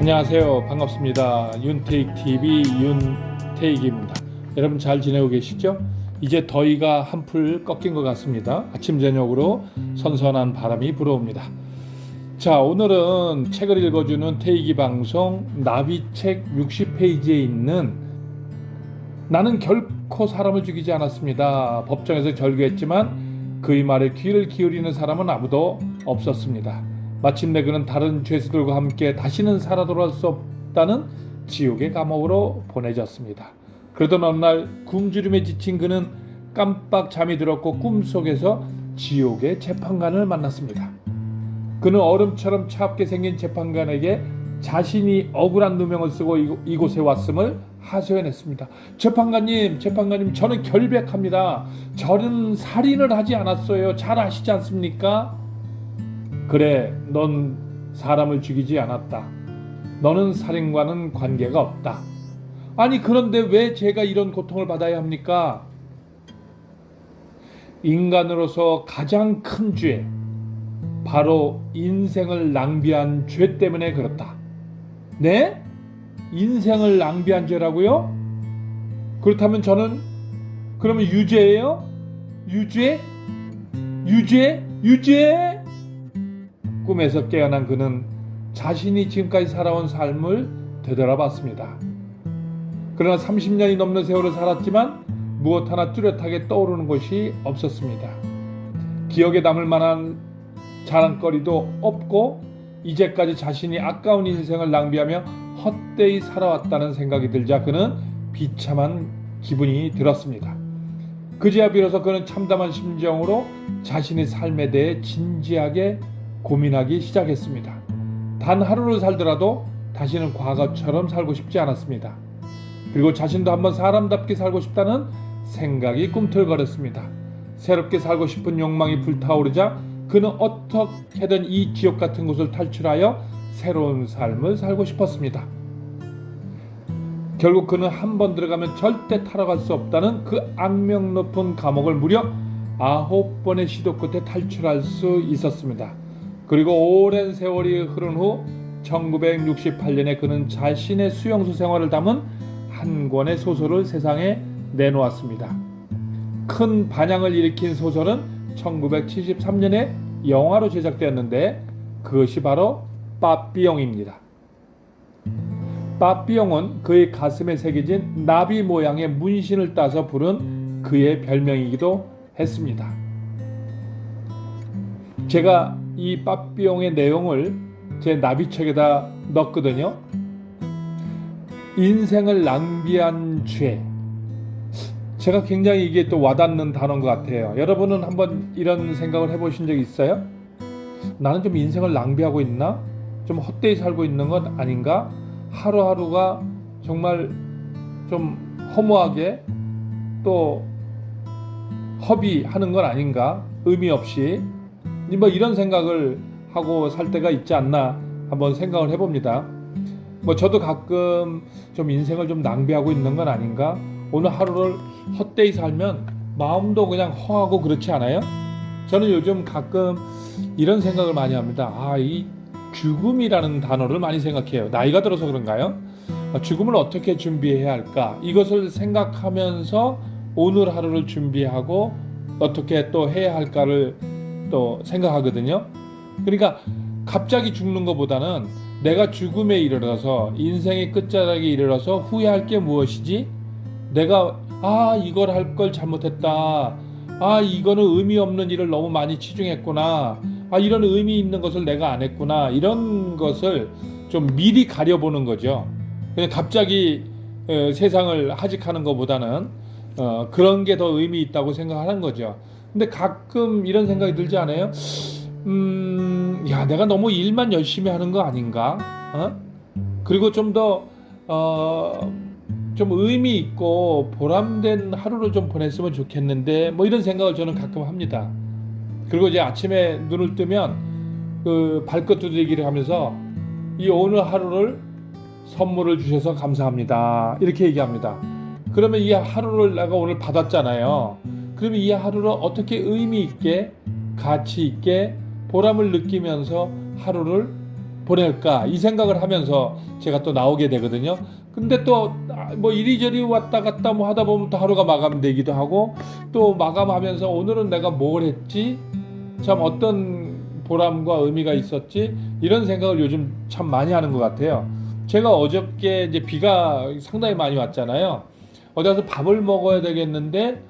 안녕하세요. 반갑습니다. 윤테익TV 윤테익입니다. 여러분 잘 지내고 계시죠? 이제 더위가 한풀 꺾인 것 같습니다. 아침 저녁으로 선선한 바람이 불어옵니다. 자, 오늘은 책을 읽어주는 테익이 방송 나비책 60페이지에 있는 나는 결코 사람을 죽이지 않았습니다. 법정에서 절규했지만 그의 말에 귀를 기울이는 사람은 아무도 없었습니다. 마침내 그는 다른 죄수들과 함께 다시는 살아 돌아올 수 없다는 지옥의 감옥으로 보내졌습니다. 그러던 어느 날 굶주림에 지친 그는 깜빡 잠이 들었고 꿈속에서 지옥의 재판관을 만났습니다. 그는 얼음처럼 차갑게 생긴 재판관에게 자신이 억울한 누명을 쓰고 이곳에 왔음을 하소연했습니다. 재판관님, 저는 결백합니다. 저는 살인을 하지 않았어요. 잘 아시지 않습니까? 그래, 넌 사람을 죽이지 않았다. 너는 살인과는 관계가 없다. 아니, 그런데 왜 제가 이런 고통을 받아야 합니까? 인간으로서 가장 큰 죄, 바로 인생을 낭비한 죄 때문에 그렇다. 네? 인생을 낭비한 죄라고요? 그렇다면 저는 그러면 유죄예요? 유죄? 꿈에서 깨어난 그는 자신이 지금까지 살아온 삶을 되돌아봤습니다. 그러나 30년이 넘는 세월을 살았지만 무엇 하나 뚜렷하게 떠오르는 것이 없었습니다. 기억에 남을 만한 자랑거리도 없고 이제까지 자신이 아까운 인생을 낭비하며 헛되이 살아왔다는 생각이 들자 그는 비참한 기분이 들었습니다. 그제야 비로소 그는 참담한 심정으로 자신의 삶에 대해 진지하게 고민하기 시작했습니다. 단 하루를 살더라도 다시는 과거처럼 살고 싶지 않았습니다. 그리고 자신도 한번 사람답게 살고 싶다는 생각이 꿈틀거렸습니다. 새롭게 살고 싶은 욕망이 불타오르자 그는 어떻게든 이 지옥 같은 곳을 탈출하여 새로운 삶을 살고 싶었습니다. 결국 그는 한 번 들어가면 절대 탈아갈 수 없다는 그 악명 높은 감옥을 무려 9번의 시도 끝에 탈출할 수 있었습니다. 그리고 오랜 세월이 흐른 후 1968년에 그는 자신의 수용소 생활을 담은 한 권의 소설을 세상에 내놓았습니다. 큰 반향을 일으킨 소설은 1973년에 영화로 제작되었는데 그것이 바로 빠삐용입니다. 빠삐용은 그의 가슴에 새겨진 나비 모양의 문신을 따서 부른 그의 별명이기도 했습니다. 제가 이 빠삐용의 내용을 제 나비책에다 넣었거든요. 인생을 낭비한 죄. 제가 굉장히 이게 또 와닿는 단어인 것 같아요. 여러분은 한번 이런 생각을 해보신 적 있어요? 나는 좀 인생을 낭비하고 있나? 좀 헛되이 살고 있는 건 아닌가? 하루하루가 정말 좀 허무하게 또 허비하는 건 아닌가? 의미 없이 뭐 이런 생각을 하고 살 때가 있지 않나 한번 생각을 해봅니다. 뭐 저도 가끔 좀 인생을 좀 낭비하고 있는 건 아닌가? 오늘 하루를 헛되이 살면 마음도 그냥 허하고 그렇지 않아요? 저는 요즘 가끔 이런 생각을 많이 합니다. 이 죽음이라는 단어를 많이 생각해요. 나이가 들어서 그런가요? 죽음을 어떻게 준비해야 할까? 이것을 생각하면서 오늘 하루를 준비하고 어떻게 또 해야 할까를 또 생각하거든요. 그러니까 갑자기 죽는 것보다는 내가 죽음에 이르러서 인생의 끝자락에 이르러서 후회할 게 무엇이지? 내가 이걸 할 걸 잘못했다. 이거는 의미 없는 일을 너무 많이 치중했구나. 이런 의미 있는 것을 내가 안 했구나. 이런 것을 좀 미리 가려보는 거죠. 그냥 갑자기 세상을 하직하는 것보다는 그런 게 더 의미 있다고 생각하는 거죠. 근데 가끔 이런 생각이 들지 않아요? 내가 너무 일만 열심히 하는 거 아닌가? 그리고 좀 더 좀 의미 있고 보람된 하루를 좀 보냈으면 좋겠는데 뭐 이런 생각을 저는 가끔 합니다. 그리고 이제 아침에 눈을 뜨면 그 발끝 두드리기를 하면서 이 오늘 하루를 선물을 주셔서 감사합니다. 이렇게 얘기합니다. 그러면 이 하루를 내가 오늘 받았잖아요. 그러면 이 하루를 어떻게 의미 있게 가치 있게 보람을 느끼면서 하루를 보낼까 이 생각을 하면서 제가 또 나오게 되거든요. 근데 또 뭐 이리저리 왔다 갔다 뭐 하다 보면 또 하루가 마감되기도 하고, 또 마감하면서 오늘은 내가 뭘 했지, 참 어떤 보람과 의미가 있었지, 이런 생각을 요즘 참 많이 하는 것 같아요. 제가 어저께 이제 비가 상당히 많이 왔잖아요. 어디 가서 밥을 먹어야 되겠는데,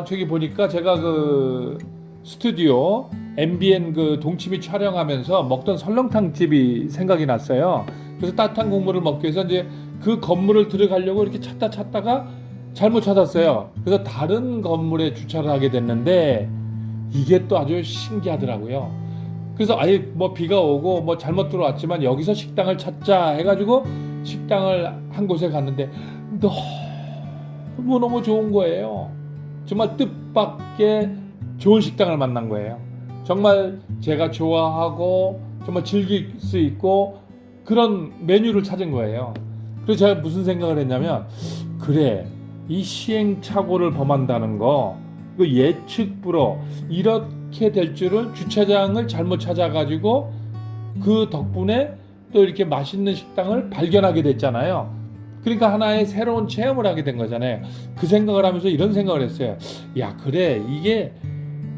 저기 보니까 제가 그 스튜디오 MBN 그 동치미 촬영하면서 먹던 설렁탕 집이 생각이 났어요. 그래서 따뜻한 국물을 먹기 위해서 이제 그 건물을 들어가려고 이렇게 찾다가 잘못 찾았어요. 그래서 다른 건물에 주차를 하게 됐는데, 이게 또 아주 신기하더라고요. 그래서 아예 뭐 비가 오고 뭐 잘못 들어왔지만 여기서 식당을 찾자 해가지고 식당을 한 곳에 갔는데 너무 좋은 거예요. 정말 뜻밖의 좋은 식당을 만난 거예요. 정말 제가 좋아하고 정말 즐길 수 있고 그런 메뉴를 찾은 거예요. 그래서 제가 무슨 생각을 했냐면, 그래, 이 시행착오를 범한다는 거, 그 예측 불허 이렇게 될 줄을, 주차장을 잘못 찾아가지고 그 덕분에 또 이렇게 맛있는 식당을 발견하게 됐잖아요. 그러니까 하나의 새로운 체험을 하게 된 거잖아요. 그 생각을 하면서 이런 생각을 했어요. 야, 그래, 이게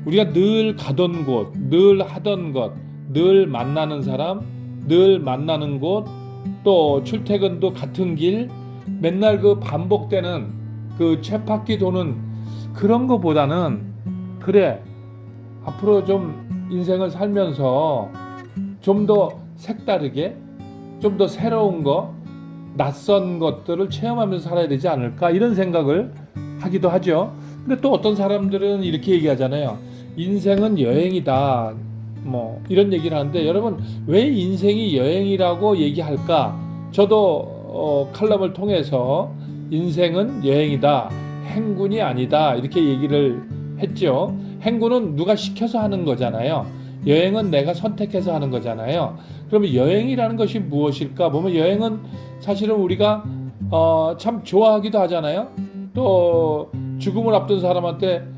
우리가 늘 가던 곳, 늘 하던 것, 늘 만나는 사람, 늘 만나는 곳, 또 출퇴근도 같은 길, 맨날 그 반복되는 그 쳇바퀴 도는 그런 거보다는, 그래, 앞으로 좀 인생을 살면서 좀 더 색다르게, 좀 더 새로운 거, 낯선 것들을 체험하면서 살아야 되지 않을까, 이런 생각을 하기도 하죠. 근데 또 어떤 사람들은 이렇게 얘기하잖아요. 인생은 여행이다, 뭐 이런 얘기를 하는데, 여러분, 왜 인생이 여행이라고 얘기할까? 저도 칼럼을 통해서 인생은 여행이다, 행군이 아니다, 이렇게 얘기를 했죠. 행군은 누가 시켜서 하는 거잖아요. 여행은 내가 선택해서 하는 거잖아요. 그러면 여행이라는 것이 무엇일까 보면, 여행은 사실은 우리가 참 좋아하기도 하잖아요. 또 죽음을 앞둔 사람한테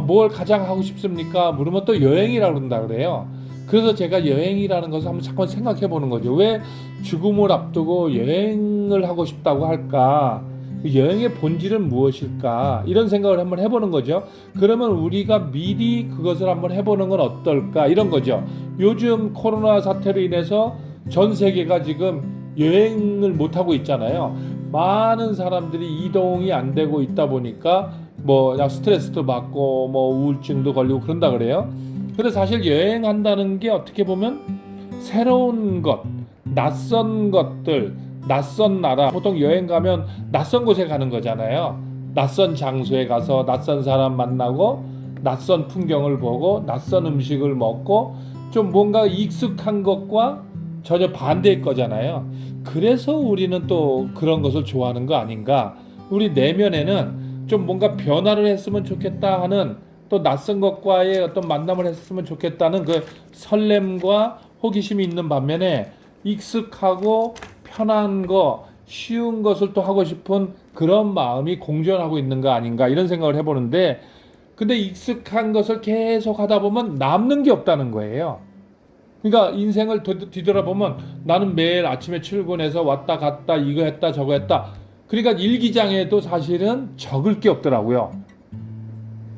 뭘 가장 하고 싶습니까? 물으면 또 여행이라고 그런다 그래요. 그래서 제가 여행이라는 것을 한번 잠깐 생각해 보는 거죠. 왜 죽음을 앞두고 여행을 하고 싶다고 할까? 여행의 본질은 무엇일까? 이런 생각을 한번 해보는 거죠. 그러면 우리가 미리 그것을 한번 해보는 건 어떨까? 이런 거죠. 요즘 코로나 사태로 인해서 전 세계가 지금 여행을 못하고 있잖아요. 많은 사람들이 이동이 안 되고 있다 보니까 뭐 스트레스도 받고 뭐 우울증도 걸리고 그런다 그래요. 근데 사실 여행한다는 게 어떻게 보면 새로운 것, 낯선 것들, 낯선 나라, 보통 여행 가면 낯선 곳에 가는 거잖아요. 낯선 장소에 가서 낯선 사람 만나고 낯선 풍경을 보고 낯선 음식을 먹고 좀 뭔가 익숙한 것과 전혀 반대일 거잖아요. 그래서 우리는 또 그런 것을 좋아하는 거 아닌가? 우리 내면에는 좀 뭔가 변화를 했으면 좋겠다 하는, 또 낯선 것과의 어떤 만남을 했으면 좋겠다는 그 설렘과 호기심이 있는 반면에, 익숙하고 편한 거, 쉬운 것을 또 하고 싶은 그런 마음이 공존하고 있는 거 아닌가, 이런 생각을 해보는데, 근데 익숙한 것을 계속 하다 보면 남는 게 없다는 거예요. 그러니까 인생을 뒤돌아보면 나는 매일 아침에 출근해서 왔다 갔다 이거 했다 저거 했다. 그러니까 일기장에도 사실은 적을 게 없더라고요.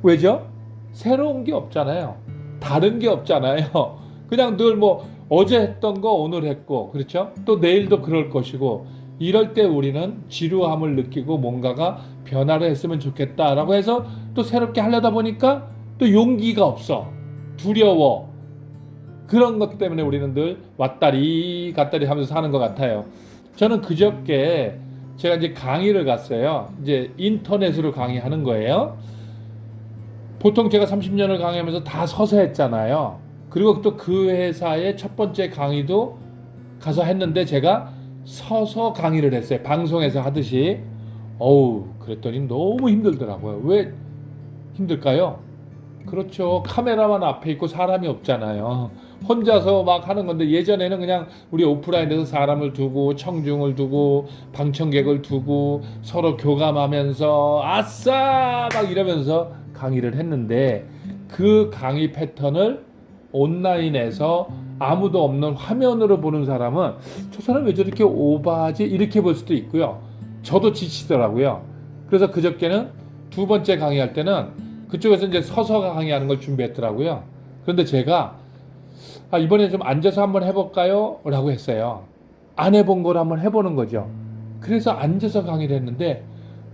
왜죠? 새로운 게 없잖아요. 다른 게 없잖아요. 그냥 늘 뭐 어제 했던 거 오늘 했고, 그렇죠? 또 내일도 그럴 것이고, 이럴 때 우리는 지루함을 느끼고 뭔가가 변화를 했으면 좋겠다라고 해서 또 새롭게 하려다 보니까 또 용기가 없어. 두려워. 그런 것 때문에 우리는 늘 왔다리 갔다리 하면서 사는 것 같아요. 저는 그저께 제가 이제 강의를 갔어요. 이제 인터넷으로 강의하는 거예요. 보통 제가 30년을 강의하면서 다 서서 했잖아요. 그리고 또 그 회사의 첫 번째 강의도 가서 했는데 제가 서서 강의를 했어요. 방송에서 하듯이. 그랬더니 너무 힘들더라고요. 왜 힘들까요? 그렇죠. 카메라만 앞에 있고 사람이 없잖아요. 혼자서 막 하는 건데, 예전에는 그냥 우리 오프라인에서 사람을 두고 청중을 두고 방청객을 두고 서로 교감하면서 아싸 막 이러면서 강의를 했는데, 그 강의 패턴을 온라인에서 아무도 없는 화면으로 보는 사람은 저 사람 왜 저렇게 오버하지? 이렇게 볼 수도 있고요. 저도 지치더라고요. 그래서 그저께는 두 번째 강의할 때는 그쪽에서 이제 서서 강의하는 걸 준비했더라고요. 그런데 제가 이번에 좀 앉아서 한번 해볼까요? 라고 했어요. 안 해본 걸 한번 해보는 거죠. 그래서 앉아서 강의를 했는데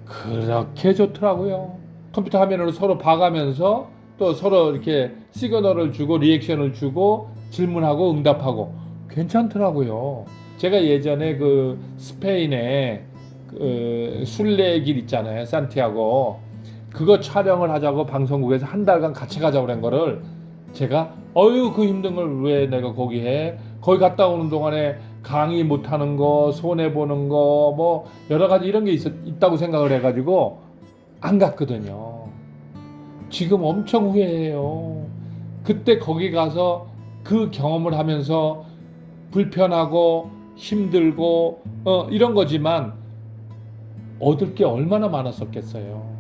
그렇게 좋더라고요. 컴퓨터 화면으로 서로 봐가면서 또 서로 이렇게 시그널을 주고 리액션을 주고 질문하고 응답하고 괜찮더라고요. 제가 예전에 그 스페인에 그 순례길 있잖아요. 산티아고. 그거 촬영을 하자고 방송국에서 한 달간 같이 가자고 그런 거를 제가 그 힘든 걸 왜 내가 거기 해? 거기 갔다 오는 동안에 강의 못하는 거, 손해보는 거, 뭐 여러 가지 이런 게 있다고 생각을 해가지고 안 갔거든요. 지금 엄청 후회해요. 그때 거기 가서 그 경험을 하면서 불편하고 힘들고 이런 거지만 얻을 게 얼마나 많았었겠어요.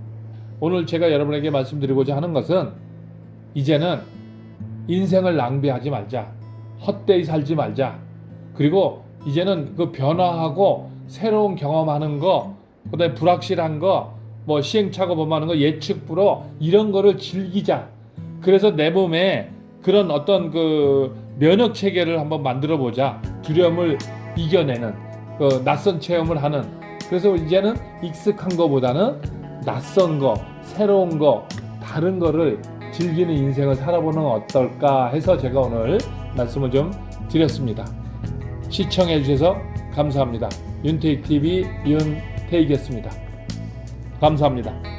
오늘 제가 여러분에게 말씀드리고자 하는 것은 이제는 인생을 낭비하지 말자. 헛되이 살지 말자. 그리고 이제는 그 변화하고 새로운 경험하는 거, 그다음에 불확실한 거, 뭐 시행착오 범하는 거, 예측 불허 이런 거를 즐기자. 그래서 내 몸에 그런 어떤 그 면역 체계를 한번 만들어 보자. 두려움을 이겨내는 그 낯선 체험을 하는. 그래서 이제는 익숙한 거보다는 낯선 거, 새로운 거, 다른 거를 즐기는 인생을 살아보는 건 어떨까 해서 제가 오늘 말씀을 좀 드렸습니다. 시청해 주셔서 감사합니다. 윤태익TV 윤태익이었습니다. 감사합니다.